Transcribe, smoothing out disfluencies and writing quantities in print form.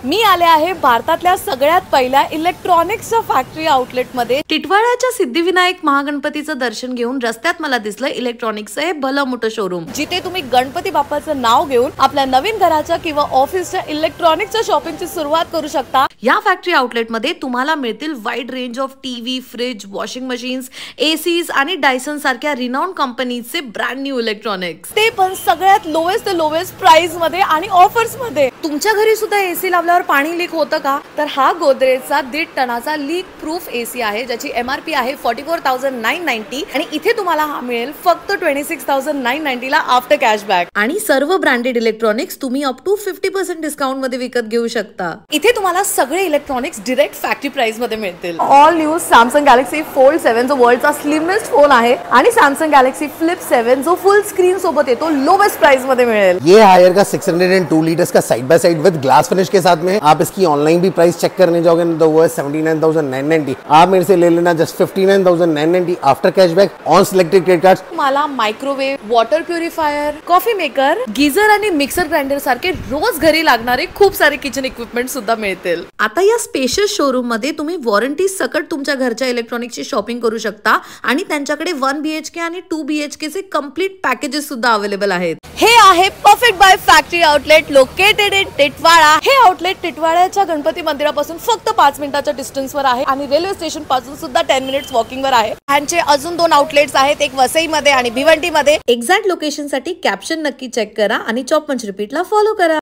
मी आले आहे भारतातल्या सगळ्यात पहिल्या इलेक्ट्रॉनिक्सच्या फॅक्टरी आउटलेटमध्ये। टिटवाळ्याच्या सिद्धिविनायक महागणपतीचं दर्शन घेऊन रस्त्यात मला दिसलं इलेक्ट्रॉनिक्सचं हे भलं मोठं शोरूम, जिथे तुम्ही गणपती बाप्पाचं नाव घेऊन आपल्या नवीन घराच्या किंवा ऑफिसच्या इलेक्ट्रॉनिक्सच्या शॉपिंगची सुरुवात करू शकता। या फॅक्टरी आउटलेटमध्ये तुम्हाला मिळतील wide range of TV, fridge, washing machines, ACs आणि डायसन सारख्या रिनाउंड कंपनीचे ब्रँड न्यू इलेक्ट्रॉनिक्स, ते पण सगळ्यात लोवेस्ट प्राइस मध्ये आणि ऑफर्स मध्ये। तुमच्या घरी सुद्धा एसी लावल्यावर पाणी लीक होतं का? तर हा गोदरेजचा 1.5 टनाचा लीक प्रूफ एसी आहे, ज्याची MRP आहे 44,990 आणि इथे तुम्हाला हा मिळेल फक्त 26,990 ला आफ्टर कॅशबॅक। आणि सर्व ब्रँडेड इलेक्ट्रॉनिक्स तुम्ही अप टू 50% डिस्काउंट मध्ये विकत घेऊ शकता। इथे तुम्हाला सगळे इलेक्ट्रॉनिक्स डायरेक्ट फॅक्टरी प्राइस मध्ये मिळतील। All new Samsung Galaxy fold 7 जो वर्ल्डचा स्लिमेस्ट फोन आहे आणि सॅमसंग गॅलेक्सी फ्लिप 7 जो फुल स्क्रीन सोबत येतो लोवेस्ट प्राइस मध्ये मिळेल। ये हायर का 602 लीटर्स का साइड बाय साइड विद ग्लास फिनिश के साथ में। आप इसकी ऑनलाइन भी प्राइस चेक करने जाओगे तो वो है 79,990। आप मेरे से ले लेना just 59,990 after cashback on selected credit cards. तुम्हाला microwave, water purifier, coffee maker, geyser आणि मिक्सर ग्राइंडर सारखे रोज घरी लागणारे खूप सारे किचन इक्विपमेंट सुद्धा मिळतील। आता या स्पेशियस शोरूम मध्ये तुम्ही वॉरंटी सकट तुमच्या घरच्या इलेक्ट्रॉनिक्सची शॉपिंग करू शकता आणि त्यांच्याकडे 1 BHK आणि 2 BHK चे कंप्लीट पॅकेजेस सुद्धा अवेलेबल आहेत। हे आहे perfect by factory outlet located in Titwala. हे आउटलेट टिटवाळ्याच्या गणपती मंदिरापासून फक्त 5 मिनिटाच्या डिस्टन्स वर आहे आणि रेल्वे स्टेशन पासून सुद्धा 10 मिनिट्स वॉकिंग वर आहे। ह्यांचे अजून 2 आउटलेट्स आहेत, एक वसई मध्ये आणि भिवंडी मध्ये। एक्झॅक्ट लोकेशन साठी कॅप्शन नक्की चेक करा आणि चॉप पंच रिपीटला फॉलो करा।